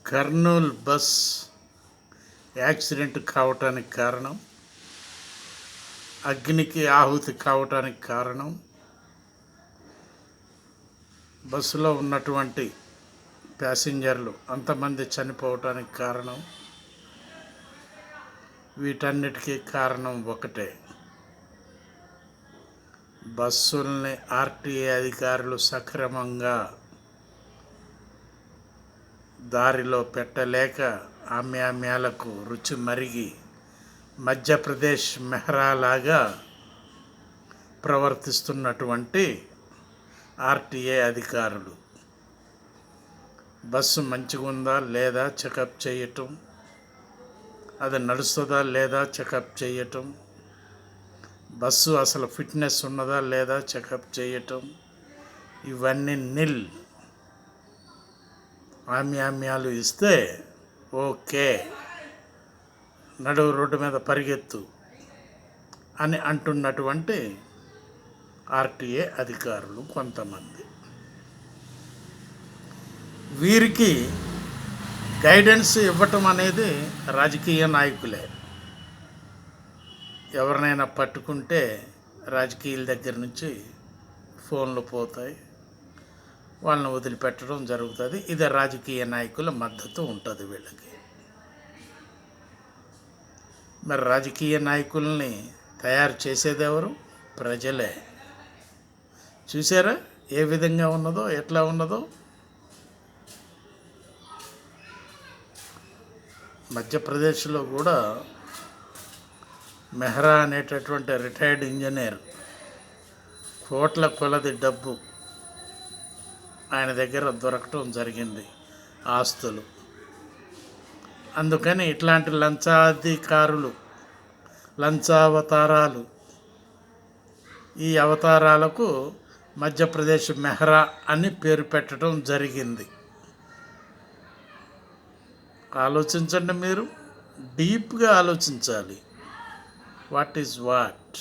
Kurnool bus accident కావటానికి కారణం, అగ్నికి ఆహుతి కావటానికి కారణం, బస్సులో ఉన్నటువంటి ప్యాసింజర్లు అంతమంది చనిపోవటానికి కారణం, వీటన్నిటికీ కారణం ఒకటే. బస్సుల్ని ఆర్టీఏ అధికారులు సక్రమంగా దారిలో పెట్టలేక ఆమ్యామ్యాలకు రుచి మరిగి మధ్యప్రదేశ్ మెహ్రాలాగా ప్రవర్తిస్తున్నటువంటి ఆర్టీఏ అధికారులు బస్సు మంచిగా ఉందా లేదా చెకప్ చేయటం, అది నడుస్తుందా లేదా చెకప్ చేయటం, బస్సు అసలు ఫిట్నెస్ ఉన్నదా లేదా చెకప్ చేయటం, ఇవన్నీ నిల్. ఆమ్యామ్యాలు ఇస్తే ఓకే, నడువు రోడ్డు మీద పరిగెత్తు అని అంటున్నటువంటి ఆర్టీఏ అధికారులు కొంతమంది. వీరికి గైడెన్స్ ఇవ్వటం అనేది రాజకీయ నాయకులే. ఎవరినైనా పట్టుకుంటే రాజకీయాల దగ్గర నుంచి ఫోన్లు పోతాయి, వాళ్ళని వదిలిపెట్టడం జరుగుతుంది. ఇది రాజకీయ నాయకుల మద్దతు ఉంటుంది వీళ్ళకి. మరి రాజకీయ నాయకుల్ని తయారు చేసేది ఎవరు? ప్రజలే. చూసారా ఏ విధంగా ఉన్నదో, ఎట్లా ఉన్నదో. మధ్యప్రదేశ్లో కూడా మెహ్రా అనేటటువంటి రిటైర్డ్ ఇంజనీర్, కోట్ల కొలది డబ్బు ఆయన దగ్గర దొరకటం జరిగింది, ఆస్తులు. అందుకని ఇట్లాంటి లంచాధికారులు, లంచావతారాలు, ఈ అవతారాలకు మధ్యప్రదేశ్ మెహ్రా అని పేరు పెట్టడం జరిగింది. ఆలోచించండి, మీరు డీప్గా ఆలోచించాలి. What is what.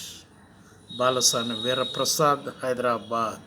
Balasani Veeraprasad, Hyderabad.